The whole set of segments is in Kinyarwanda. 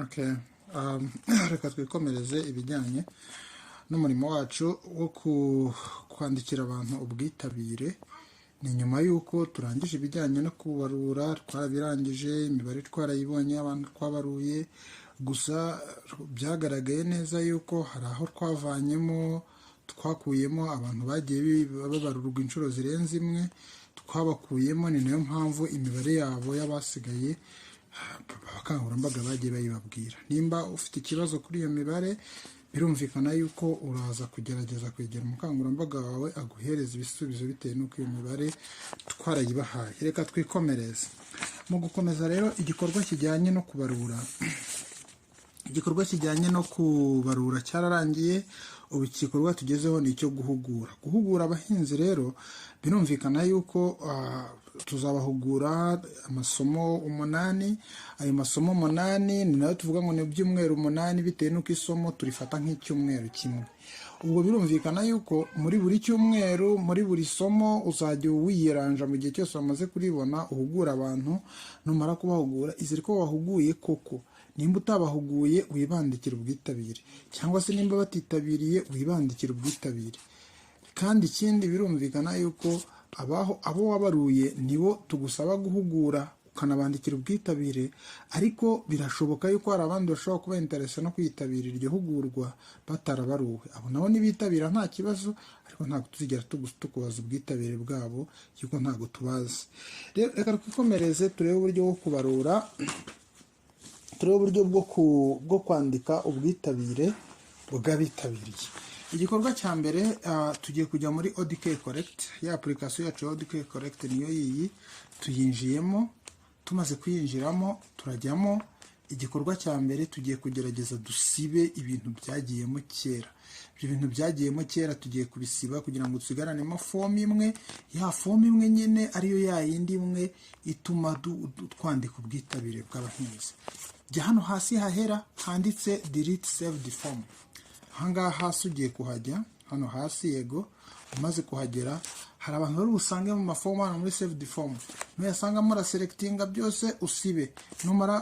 Okay. Reka twikomereze ibijyanye n'umurimo wacu wo kwandikira abantu ubwitabire. Ni nyuma y'uko turangije ibijyanye no kubarura, twarabirangije, imibare twarayibonye, abantu twabaruye, gusa byagaragaye neza yuko hari aho twakuyemo abantu bagiye babarurwa inshuro zirenze imwe, twabakuyemo. Ni nayo mpamvu imibare yabo y'abasigaye abakangurambaga bagiye bayibabwira. Nimba ufite ikibazo kuri iyo mibare, birumvikana yuko uraza kugerageza kwegera umukangurambaga wawe aguhereza ibisubizo bitewe n'uko iyo mibare twarayibahaye. Reka twikomereze. Mu gukomeza rero igikorwa kijyanye no kubarura cyararangiye. Ubu igikorwa tugezeho ni icyo guhugura abahinzi. Rero birumvikana yuko tuzabahugura amasomo 8. Ayo masomo 8 ni nayo tuvuga ngo ni ibyumweru 8 bitewe n'uko isomo turifata nk'icyumweru kimwe. Ubwo birumvikana yuko muri buri cyumweru, muri buri somo uzajya wiyiranja mu gihe cyose wamaze kuribona, uhugura abantu. Numara kubahugura izere ko wahuguye koko. Nimba utabahuguye wibandikira ubwitabire, cyangwa se nimba batitabiriye wibandikira ubwitabire. Kandi ikindi birumvikana yuko abo wabaruye nibo tugusaba guhugura ukanabandikira ubwitabire, ariko birashoboka yuko hari abandi bashobora kuba interesa no kwitabira iryo hugurwa batarabaruwe. Abo nabo nibitabira nta kibazo, ariko ntabwo tuzigera tukubaza ubwitabire bwabo yuko ntabwo tubazi. Rero reka twikomereze turebe uburyo bwo kubarura, turebe uburyo bwo kwandika ubwitabire bw'abitabiriye. Igikorwa cya mbere tugiye kujya muri ODK Collect. Ya application yacu ya ODK Collect niyo yiyi, tuyinjiyemo. Tumaze kuyinjiramo turajyamo. Igikorwa cya mbere tugiye kugerageza dusibe ibintu byagiyemo kera. Ibyo bintu byagiyemo kera tugiye kubisiba kugira ngo tusigaranemo fomu imwe. Ya fomu imwe nyine ariyo ya yindi imwe ituma twandika ubwitabire bw'abahinzi. Jya hano hasi hahera handitse delete saved form. Ahangaha hasi ugiye kuhajya, hano hasi yego. Umaze kuhagera hari abantu bari busange mu mafomu hano muri saved form. Nuyasanga muraselectinga byose usibe.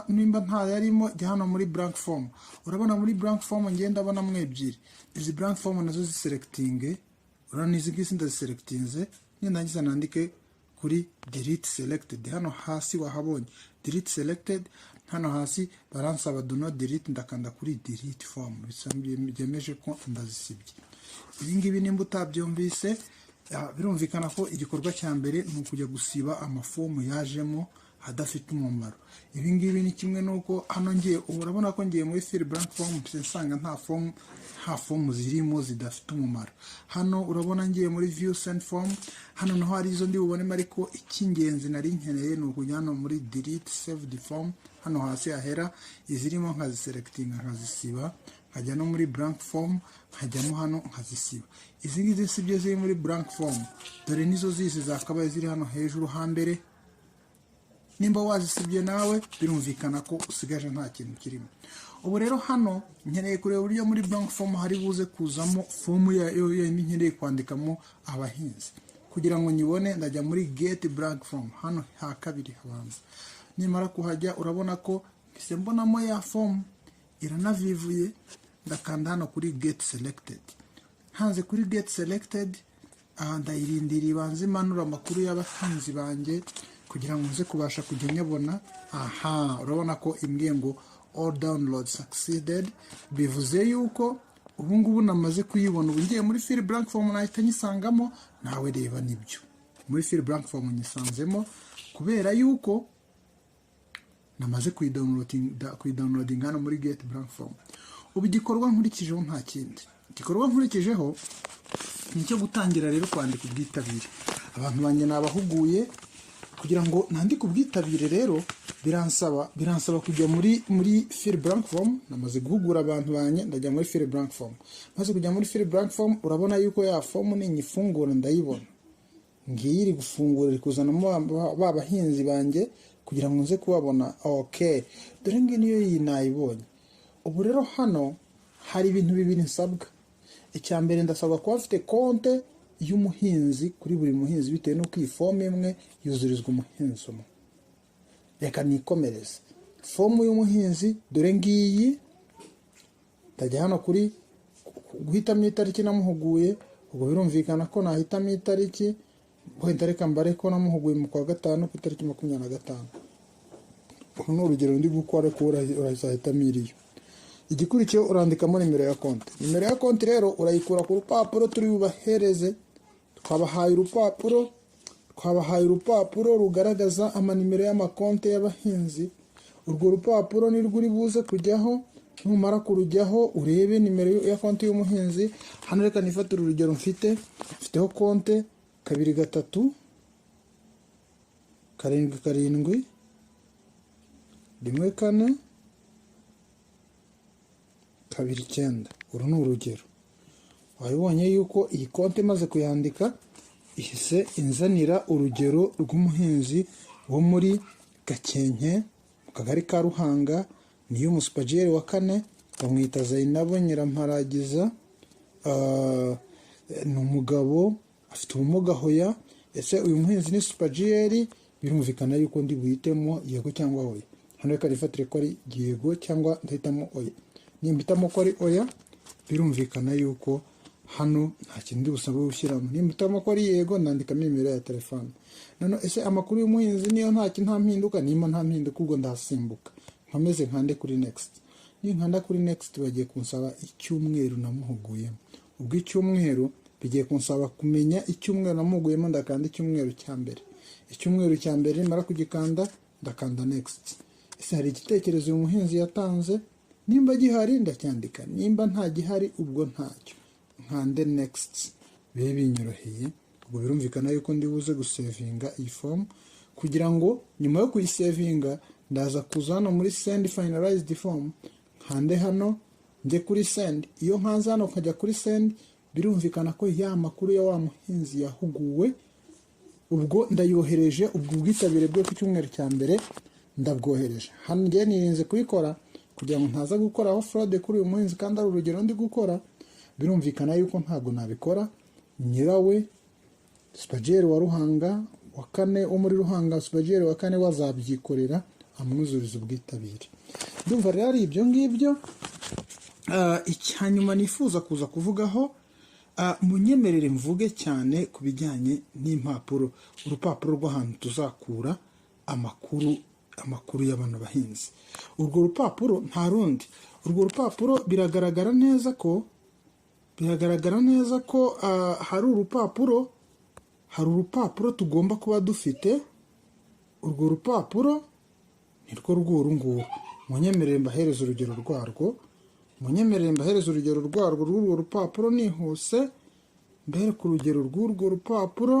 Nimba nta yarimo jya hano muri blank form. Urabona muri blank form ngenda abona ebyiri. Izi blank form nazo ziselectinge. Urabona izi ngisi ndaziselectinze. Nindangiza nandike kuri delete selected. Hano hasi wahabonye delete selected. Hano hasi baransaba do not delete, ndakanda kuri delete form. Byemeje ko ndazisibye. Ibi ngibi nimba utabyumvise, birumvikana ko igikorwa cya mbere ni ukujya gusiba amafomu yajemo adafite umumaro. Ibi ngibi ni kimwe nuko hano urabona ko ngiye muri fill blank form nsanga nta fomu zirimo zidafite umumaro. Hano urabona ngiye muri view send form, hano naho hari izo ndi bubonemo, ariko icy'ingenzi nari nkeneye ni ukujya hano muri delete saved form. Hano hasi hahera izirimo nkaziselectinga nkazisiba, nkajya no muri blank form nkajyamo hano nkazisiba. Izi ngizi sibyo ziri muri blank form, dore nizo zisi zakabaye ziri hano hejuru hambere. Nimba wazisibye nawe birumvikana ko usigaje nta kintu kirimo. Ubu rero hano nkeneye kureba uburyo muri blank form hari buze kuzamo fomu yo nkeneye kwandikamo abahinzi. Kugira ngo nyibone ndajya muri get blank form, hano ha kabiri habanza. Nimara kuhajya urabona ko mpise mbonamo ya form iranavivuye, ndakanda hano kuri get selected. Hanze kuri get selected ndayirindira ibanze imanura amakuru y'abahinzi banjye kugira ngo nze kubasha kujya nyabona. Urabona ko imbwiye ngo all download succeeded, bivuze yuko ubu ngubu namaze kuyibona. Ubu ngiye muri fill blank form nahita nyisangamo. Nawe reba nibyo, muri fill blank form nyisanzemo kubera yuko namaze kuidownloading hano muri get blank form. Ubu igikorwa nkurikijeho nta kindi. Igikorwa nkurikijeho ni cyo gutangira rero kwandika ubwitabire. Abantu banjye nabahuguye kugira ngo nandike ubwitabire. Rero biransaba kujya muri fill blank form. Namaze guhugura abantu banjye, ndajya muri fill blank form. Maze kujya muri fill blank form urabona yuko ya form ni nyifungura ndayibona. Ngiye iri gufungura iri kuzanamo babahinzi banjye kugira ngo nze kubabona. Okay, dore ngiyi niyo nayibonye. Ubu rero hano hari ibintu bibiri nsabwa. Icya mbere ndasabwa kuba afite konte y'umuhinzi kuri buri muhinzi bitewe n'uko iyi fomu imwe yuzurizwa umuhinzi umwe. Reka nikomereze. fomu y'umuhinzi dore ngiyi, ndajya hano kuri guhitamo itariki namuhuguye. ubwo birumvikana ko nahitamo itariki, wenda reka mbare ko namuhuguye mu kwa gatanu ku itariki 25. uru ni urugero ndi gukora ko urahitamo iriyo. igikurikiyeho urandikamo nimero ya konti. nimero ya konti rero urayikura ku rupapuro turi bubahereze. twabahaye urupapuro rugaragaza amanimero y'amakonti y'abahinzi. urwo rupapuro nirwo uri buze kujyaho. numara kurujyaho urebe nimero ya konti y'umuhinzi. hano reka nifatire urugero mfiteho konti 23 7 14 29. uru ni urugero. wabibonye yuko iyi konti maze kuyandika ihise inzanira urugero rw'umuhinzi wo muri Gakenke mu kagari ka Ruhanga, niyo umusupagiyeri wa 4 bamwita Zainabo Nyiramparagiza. ni umugabo afite ubumuga hoya. ese uyu muhinzi ni supagiyeri, birumvikana yuko ndi buhitemo yego cyangwa oya. hano reka nifatire ko ari yego cyangwa ndahitamo oya. nimbitamo ko ari oya, birumvikana yuko hano nta kintu ndi busabe gushyiramo. nimbitamo ko ari yego, ndandikamo nimero ya telefone. none ese amakuru y'umuhinzi niyo nta mpinduka, nima nta mpinduka, ubwo ndasimbuka nkomeze nkande kuri next. niyo nkanda kuri next bagiye kunsaba icyumweru namuhuguyemo. ubwo icyumweru bigiye kunsaba kumenya icyumweru namuhuguyemo, ndakanda icyumweru cya mbere. icyumweru cya mbere mara kugikanda ndakanda next. ese hari igitekerezo uyu muhinzi yatanze? nimba gihari ndacyandika, nimba nta gihari ubwo ntacyo, nkande next. bibe binyoroheye. ubwo birumvikana yuko ndi buze gusevinga iyi form, kugira ngo nyuma yo kuyisevinga ndaza kuza hano muri send finalized form, nkande hano njye kuri send. iyo nkanze hano nkajya kuri send, birumvikana ko ya makuru ya wa muhinzi yahuguwe. ubwo ndayohereje. ubwo ubwitabire bwo ku cyumweru cya mbere ndabwohereje. hano ngiye nirinze kubikora kugira ngo ntaza gukoraho fraude kuri uyu muhinzi kandi ari urugero ndi gukora. birumvikana yuko ntabwo nabikora. nyirawe supagiyeri wa Ruhanga wa 4 wo muri Ruhanga, supagiyeri wa 4 wazabyikorera amwuzuriza ubwitabire. ndumva rero ari ibyo ngibyo. icyanyuma nifuza kuza kuvugaho, munyemerere mvuge cyane ku bijyanye n'impapuro, urupapuro rw'ahantu tuzakura amakuru y'abantu bahinzi. urwo rupapuro nta rundi. urwo rupapuro biragaragara neza ko hari urupapuro tugomba kuba dufite. urwo rupapuro nirwo rw'uru. munyemerere mbahereza urugero rwarwo. rw'urwo rupapuro nihuse. mbere ku rugero rw'urwo rupapuro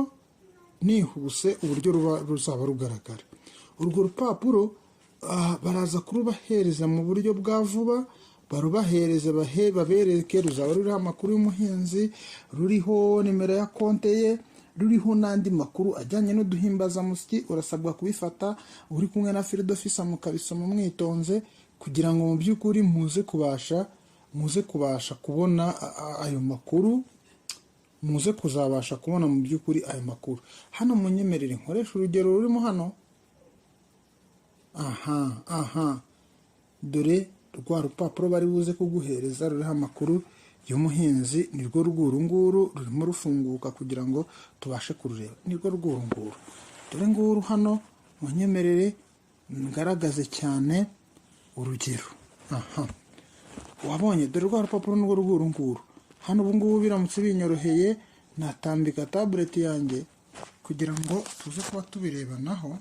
nihuse uburyo ruzaba rugaragara. urwo rupapuro baraza kurubahereza mu buryo bwa vuba. barubahereze babereke, ruzaba ruriho amakuru y'umuhinzi, ruriho nimero ya konte ye, ruriho n'andi makuru ajyanye n'uduhimbazamusyi. urasabwa kubifata uri kumwe na field officer mukabisoma mwitonze, kugira ngo mu by'ukuri muze kubasha kubona ayo makuru, muze kuzabasha kubona mu by'ukuri ayo makuru. hano munyemerere nkoresha urugero rurimo hano. dore rwa rupapuro bari buze kuguhereza ruriho amakuru y'umuhinzi, nirwo rw'urunguru rurimo rufunguka kugira ngo tubashe kurureba. nirwo rw'urunguru. dore nguru hano munyemerere ngaragaze cyane urugero. wabonye dore rwa rupapuro nirwo rw'urunguru. hano ubu ngubu biramutse binyoroheye natambika tablet yanjye kugira ngo tuze kuba tubirebanaho.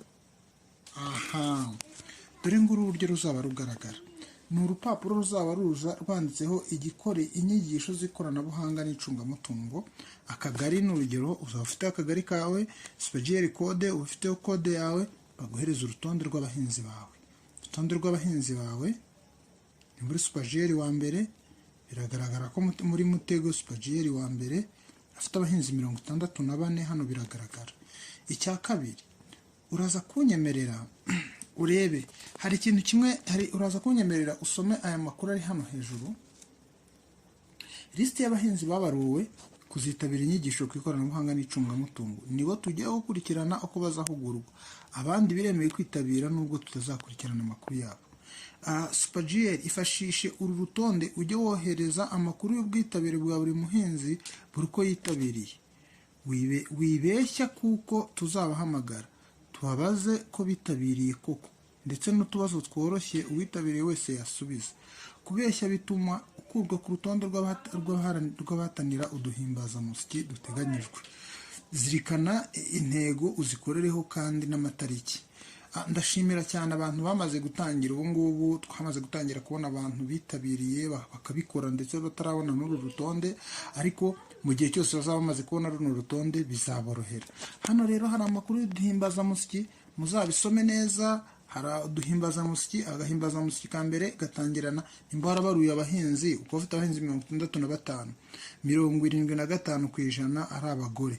dore nguru uburyo ruzaba rugaragara. ni urupapuro ruzaba ruza rwanditseho inyigisho z'ikoranabuhanga n'icungamutungo. akagari ni urugero, uzaba ufite akagari kawe, supagiyeri kode uba ufiteho kode yawe, baguhereza urutonde rw'abahinzi bawe. ni muri supagiyeri wa mbere. biragaragara ko muri Mutego supagiyeri wa mbere afite abahinzi 64. hano biragaragara. icya kabiri, uraza kunyemerera urebe, hari ikintu kimwe, uraza kunyemerera usome aya makuru ari hano hejuru. lisiti y'abahinzi babaruwe kuzitabira inyigisho ku ikoranabuhanga n'icungamutungo, nibo tujya gukurikirana uko bazahugurwa. abandi biremeye kwitabira nubwo tutazakurikirana amakuru yabo. SuperGL ifashishe uru rutonde ujye wohereza amakuru y'ubwitabire bwa buri muhinzi buri uko yitabiriye. Wibeshya kuko tuzabahamagara tubabaze ko bitabiriye koko, ndetse n'utubazo tworoshye uwitabiriye wese yasubiza. Kubeshya bituma ukurwa ku rutonde rw'abahatanira uduhimbazamusyi duteganyijwe. Zirikana intego uzikorereho kandi n'amatariki. Ndashimira cyane abantu bamaze gutangira. Ubu ngubu twamaze gutangira kubona abantu bitabiriye bakabikora ndetse batarabona n'uru rutonde, ariko mu gihe cyose bazaba bamaze kubona runo rutonde bizaborohera. Hano rero hari amakuru y'uduhimbazamusyi, muzabisome neza. Hari uduhimbazamusyi, agahimbazamusyi ka mbere gatangirana nimba warabaruye abahinzi uko bafite abahinzi 65, 75% ari abagore,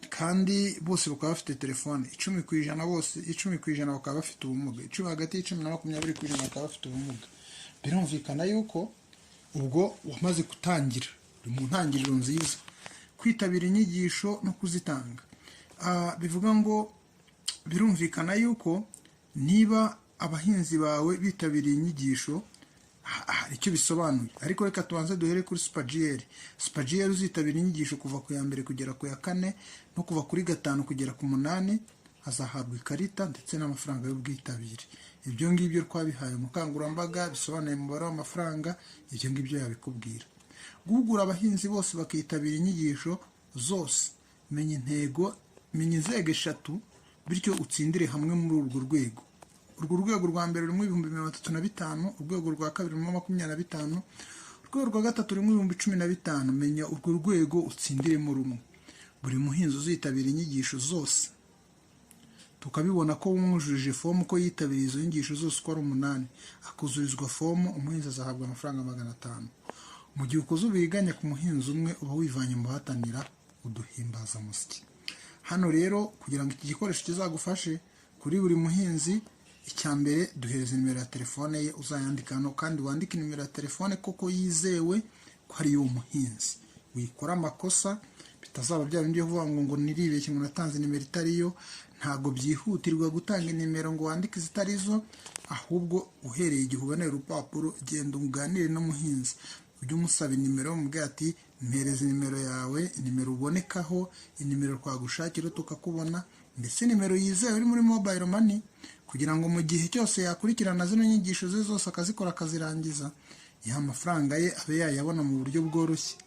kandi bose bakaba bafite telefone. 10% bose 10% bakaba bafite ubumuga, hagati y'10 na 20% bakaba bafite ubumuga. Birumvikana yuko ubwo wamaze gutangira, uri mu ntangiriro nziza. Kwitabira inyigisho no kuzitanga, bivuga ngo birumvikana yuko niba abahinzi bawe bitabiriye inyigisho hari icyo bisobanuye. Ariko reka tubanze duhere kuri SuperGL. SuperGL uzitabira inyigisho kuva ku ya mbere kugera ku ya 4 no kuva kuri 5 kugera ku 8 azahabwa ikarita ndetse n'amafaranga y'ubwitabire. Ibyo ngibyo twabihaye umukangurambaga bisobanuye umubare w'amafaranga, ibyo ngibyo yabikubwira. Guhugura abahinzi bose bakitabira inyigisho zose. Menya intego, menya inzego 3 bityo utsindire hamwe muri urwo rwego. Urwo rwego rwa mbere rurimo 35,000, urwego rwa kabiri rurimo 25,000, urwego rwa gatatu rurimo 15,000. Menya urwo rwego utsindiremo rumwe. Buri muhinzi uzitabira inyigisho zose, tukabibona ko wumujuje fomu ko yitabiriye izo nyigisho zose uko ari 8, akuzurizwa fomu, umuhinzi azahabwa amafaranga 500. Mu gihe ukoze ubiganya ku muhinzi umwe uba wivanye mu bahatanira uduhimbazamusyi. Hano rero kugira ngo iki gikoresho kizagufashe kuri buri muhinzi, icya mbere duhereza nimero ya telefone ye uzayandika hano, kandi wandike nimero ya telefone koko yizewe ko ari uwo muhinzi. Wikora amakosa bitazaba bya bindi byo ngo niribeshye ngo natanze nimero itariyo. Ntago byihutirwa gutanga nimero ngo wandike zitarizo, ahubwo uhereye igihe ubonera urupapuro genda uganire n'umuhinzi, ujye umusaba nimero, umubwira ati mpereza nimero yawe, nimero ubonekaho, inimero twagushakira tukakubona, ndetse nimero yizewe uri muri mobile money, kugira ngo mu gihe cyose yakurikirana zino nyigisho ze zose akazikora akazirangiza, ya mafaranga ye abe yayabona mu buryo bworoshye.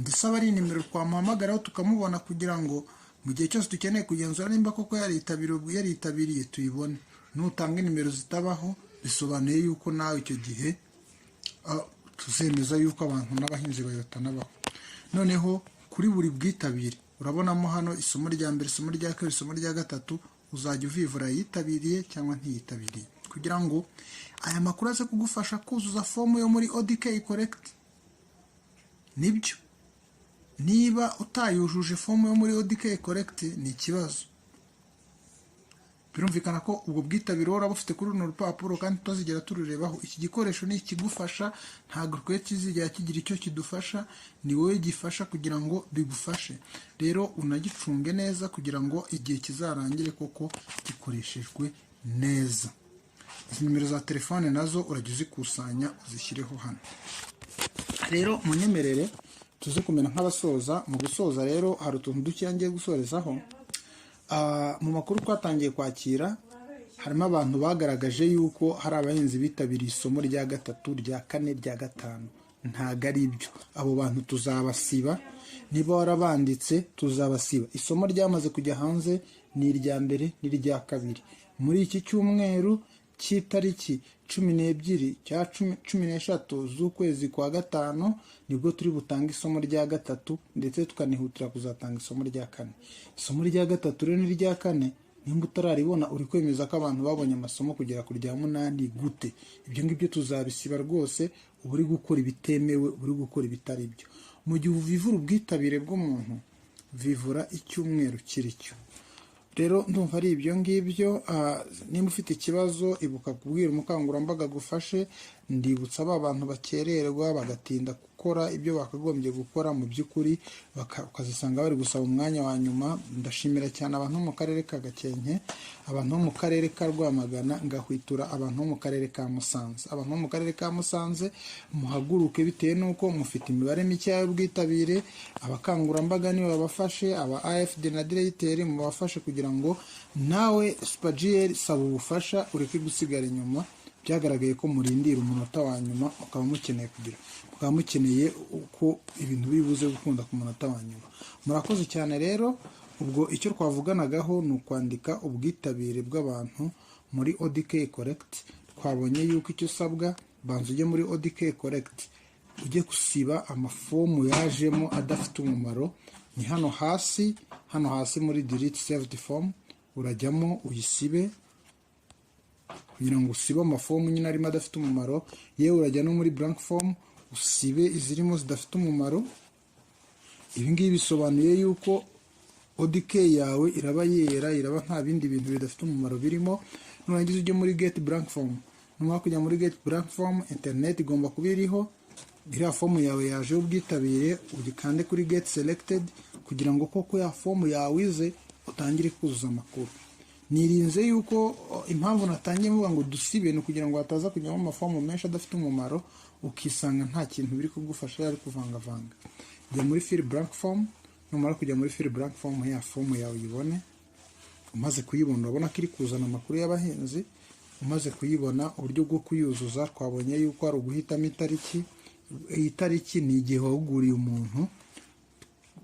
Ndetse aba ari nimero twamuhamagaraho tukamubona, kugira ngo mu gihe cyose dukeneye kugenzura nimba koko yaritabiriye tuyibone. Nutanga nimero zitabaho bisobanuye yuko nawe icyo gihe tuzemeza yuko abantu n'abahinzi bayotanabaho. Noneho kuri buri bwitabire urabonamo hano isomo rya mbere, isomo rya kabiri, isomo rya gatatu, uzajya uvivura yitabiriye cyangwa ntiyitabiriye, kugira ngo aya makuru aze kugufasha kuzuza fomu yo muri ODK Collect. Nibyo, niba utayujuje fomu yo muri ODK Collect ni ikibazo. Birumvikana ko ubwo bwitabire uraba ufite kuri runo rupapuro kandi tuzigera tururebaho. Iki gikoresho ni ikigufasha, ntabwo twe kizigera kigira icyo kidufasha, ni wowe gifasha kugira ngo bigufashe. Rero unagicunge neza kugira ngo igihe kizarangire koko gikoreshejwe neza. Izi nimero za telefone nazo urajya uzikusanya uzishyireho hano. Rero munyemerere tuze kumena nk'abasoza. Mu gusoza rero hari utuntu duke ngiye gusorezaho. Mu makuru twatangiye kwakira harimo abantu bagaragaje yuko hari abahinzi bitabiriye isomo rya 3, rya 4, rya 5. Ntago ari ibyo. Abo bantu tuzabasiba. Niba warabanditse tuzabasiba. Isomo ryamaze kujya hanze ni irya mbere n'irya kabiri. Muri iki cyumweru cy'itariki 12 cya 13 z'ukwezi kwa 5 nibwo turi butanga isomo rya 3, ndetse tukanihutira kuzatanga isomo rya 4. Isomo rya 3 rero n'irya 4 nimba utararibona uri kwemeza ko abantu babonye amasomo kugera ku rya 8 gute. Ibyo ngibyo tuzabisiba rwose. Uri gukora ibitemewe, uri gukora ibitari byo. Mu gihe uvivura ubwitabire bw'umuntu, vivura icyumweru kiricyo. Rero ndumva ari ibyo ngibyo. Nimba ufite ikibazo ibuka kubwira umukangurambaga gufashe, ndibutsa ba bantu bakererwa bagatinda gukora ibyo bakagombye gukora mu by'ukuri ukazisanga bari gusaba umwanya wa nyuma. Ndashimira cyane abantu bo mu karere ka Gakenke, abantu bo mu karere ka Rwamagana, ngahwitura abantu bo mu karere ka Musanze. Abantu bo mu karere ka Musanze muhaguruke bitewe n'uko mufite imibare mike y'ubwitabire, abakangurambaga nibo babafashe, aba AFD na Directeur mubafashe kugira ngo nawe Super GL saba ubufasha ureke gusigara inyuma. Byagaragaye ko murindira umunota wa nyuma, mukaba mukeneye uko ibintu bibuze gukunda ku munota wa nyuma. Murakoze cyane rero. Ubwo icyo twavuganagaho ni ukwandika ubwitabire bw'abantu muri ODK Collect. Twabonye yuko icyo usabwa, banza ujye muri ODK Collect ujye gusiba amafomu yajemo adafite umumaro. Ni hano hasi muri delete saved form urajyamo uyisibe, kugira ngo usibe amafomu nyine arimo adafite umumaro. Yewe urajya no muri blank form usibe izirimo zidafite umumaro. Ibi ngibi bisobanuye yuko ODK yawe iraba yera, iraba nta bindi bintu bidafite umumaro birimo. Nurangiza ujye muri get blank form. Numara kujya muri get blank form, internet igomba kuba iriho, iriya fomu yawe yaje ubwitabire, ugikande kuri get selected kugira ngo koko ya fomu yawe ize utangire kuzuza amakuru. Nirinze yuko impamvu natangiye mvuga ngo dusibe ni kugira ngo hataza kujyamo amafomu menshi adafite umumaro ukisanga nta kintu biri kugufasha yari kuvangavanga. Jya muri fill blank form. Numara kujya muri fill blank form, ya fomu yawe uyibone. Umaze kuyibona urabona ko iri kuzana amakuru y'abahinzi. Umaze kuyibona, uburyo bwo kuyuzuza twabonye yuko ari uguhitamo itariki. Iyi tariki ni igihe wahuguriye umuntu.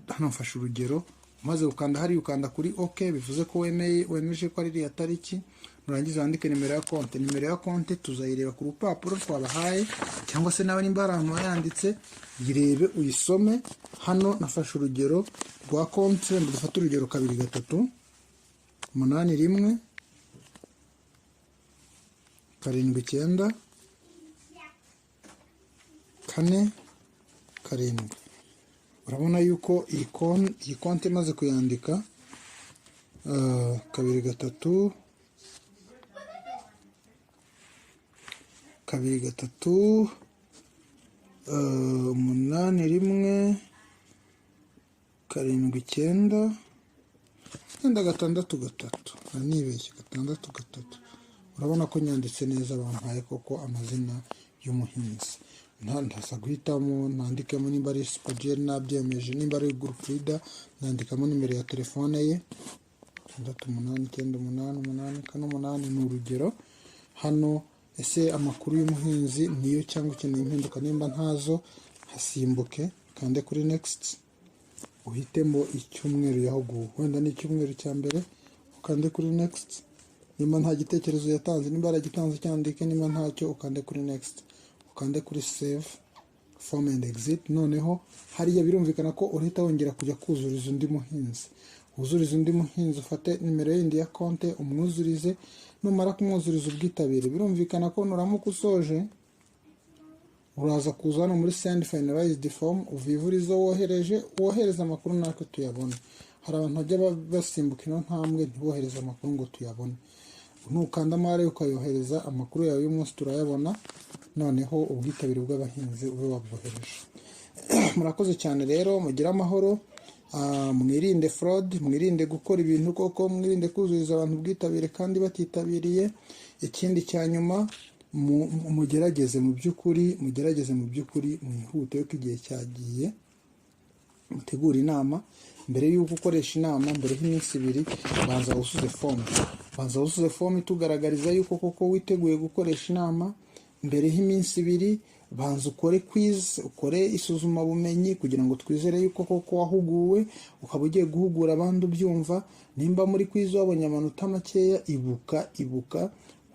Hano mfashe urugero, umaze ukanda hari ukanda kuri OK, bivuze ko wemeje ko ari iriya tariki. Nurangiza wandike nimero ya konti. Nimero ya konti tuzayireba ku rupapuro twabahaye, cyangwa se nawe nimba hari ahantu wayanditse yirebe uyisome. Hano nafashe urugero rwa konti, dufate urugero 23 81 79 4 7. Urabona yuko iyi konti imaze kuyandika 23 8 1 7 9 6 nibeshye 6. Urabona ko nyanditse neza, bampaye koko amazina y'umuhinzi. Ndaza guhitamo nandikemo nimba ari Super GL nabyemeje, nimba ari group leader nandikamo nimero ya telefone ye 6898848 ni urugero. Hano ese amakuru y'umuhinzi niyo cyangwa ukeneye impinduka, nimba ntazo hasimbuke kande kuri next, uhitemo icyumweru yahuguwe, wenda ni icyumweru cya mbere, ukande kuri next. Nimba nta gitekerezo yatanze, nimba yaragitanze cyandike, nimba ntacyo ukande kuri next, ukande kuri save form and exit. Noneho hariya birumvikana ko urahita wongera kujya kuzuriza undi muhinzi. Uzuriza undi muhinzi, ufate nimero yindi ya konti umwuzurize. Numara kumwuzuriza ubwitabire, birumvikana ko nuramuka usoje uraza kuza hano muri send finalized form, uvivurizo wohereza amakuru natwe tuyabone. Hari abantu bajya basimbuka ino ntambwe ntibohereza amakuru ngo tuyabone. Nukanda amare ukayohereza amakuru yawe y'umunsi turayabona, noneho ubwitabire bw'abahinzi ube wabwohereje. Murakoze cyane rero, mugira amahoro. Mwirinde fraud, mwirinde gukora ibintu koko, mwirinde kuzuriza abantu ubwitabire kandi batitabiriye. Ikindi cya nyuma, mugerageze mu by'ukuri mwihute ko igihe cyagiye. Mutegura inama mbere y'uko ukoresha inama, mbere y'iminsi 2 banza wuzuze form itugaragariza yuko koko witeguye gukoresha inama. Mbere y'iminsi 2 banza ukore quiz, ukore isuzuma bumenyi kugira ngo twizere yuko koko wahuguwe, ukaba ugiye guhugura abandi ubyumva. Nimba muri quiz wabonye amanota makeya, ibuka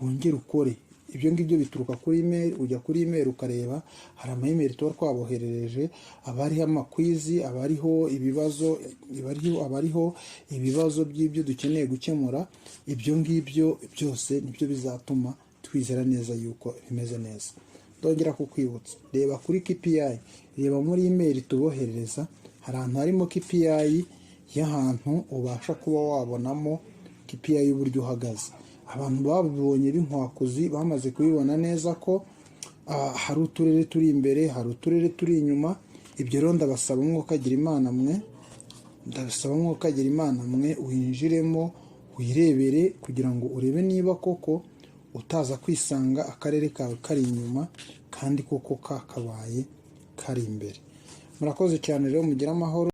wongere ukore. Ibyo ngibyo bituruka kuri email, ujya kuri email ukareba hari ama email tuba twaboherereje, abariho amakwizi, abariho ibibazo by'ibyo dukeneye gukemura. Ibyo ngibyo byose nibyo bizatuma twizera neza yuko bimeze neza. Ndongera kukwibutsa, reba kuri KPI, reba muri email tuboherereza, hari ahantu harimo KPI y'ahantu ubasha kuba wabonamo KPI y'uburyo uhagaze. Abantu babibonye b'inkwakuzi bamaze kubibona neza ko hari uturere turi imbere, hari uturere turi inyuma. Ibyo rero ndabasaba mwukagira Imana mwe winjiremo wirebere kugira ngo urebe niba koko utaza kwisanga akarere kawe kari inyuma kandi koko kakabaye kari imbere. Murakoze cyane rero, mugire amahoro.